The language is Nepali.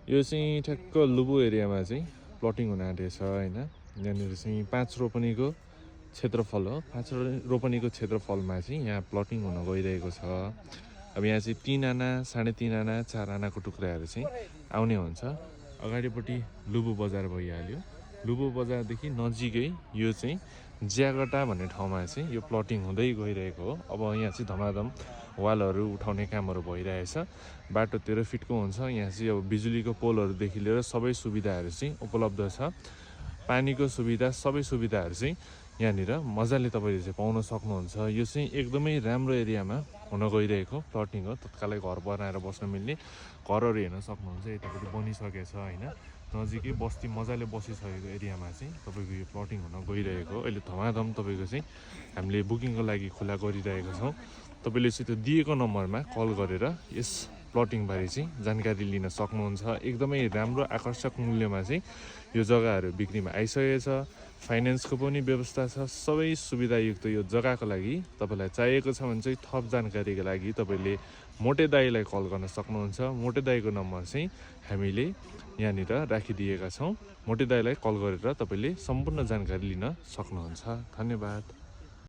यो चाहिँ ठ्याक्क लुबु एरियामा चाहिँ प्लटिङ हुन आँटेको छ हैन। यहाँनिर चाहिँ 5 रोपनीको क्षेत्रफल हो। 5 रोपनीको क्षेत्रफलमा चाहिँ यहाँ प्लटिङ हुन गइरहेको छ। अब यहाँ चाहिँ 3 आना, 3.5 आना, 4 आनाको टुक्राहरू चाहिँ आउने हुन्छ। अगाडिपट्टि लुबु बजार भइहाल्यो। लुबु बजारदेखि नजिकै यो चाहिँ ज्यागटा भन्ने ठाउँमा चाहिँ यो प्लटिङ हुँदै गइरहेको हो। अब यहाँ चाहिँ धमाधम वालहरू उठाउने कामहरू भइरहेछ। बाटो 13 फिटको हुन्छ। यहाँ चाहिँ अब बिजुलीको पोलहरूदेखि लिएर सबै सुविधाहरू चाहिँ उपलब्ध छ। पानीको सुविधा, सबै सुविधाहरू चाहिँ यहाँनिर मजाले तपाईँले चाहिँ पाउन सक्नुहुन्छ। यो चाहिँ एकदमै राम्रो एरियामा हुन गइरहेको प्लटिङ हो। तत्कालै घर बनाएर बस्न मिल्ने घरहरू हेर्न सक्नुहुन्छ। यतापट्टि बनिसकेको छ हैन। नजिकै बस्ती मजाले बसिसकेको एरियामा चाहिँ तपाईँको यो प्लटिङ हुन गइरहेको हो। अहिले धमाधम तपाईँको चाहिँ हामीले बुकिङको लागि खुला गरिरहेको छौँ। तपाईँले चाहिँ त्यो दिएको नम्बरमा कल गरेर यस प्लटिङबारे चाहिँ जानकारी लिन सक्नुहुन्छ। एकदमै राम्रो आकर्षक मूल्यमा चाहिँ यो जग्गाहरू बिक्रीमा आइसकेको छ। फाइनेन्सको पनि व्यवस्था छ। सबै सुविधायुक्त यो जग्गाको लागि तपाईँलाई चाहिएको छ भने चाहिँ थप जानकारीको लागि तपाईँले मोटे दाईलाई कल गर्न सक्नुहुन्छ। मोटे दाईको नम्बर चाहिँ हामीले यहाँनिर राखिदिएका छौँ। मोटे दाईलाई कल गरेर तपाईँले सम्पूर्ण जानकारी लिन सक्नुहुन्छ। धन्यवाद।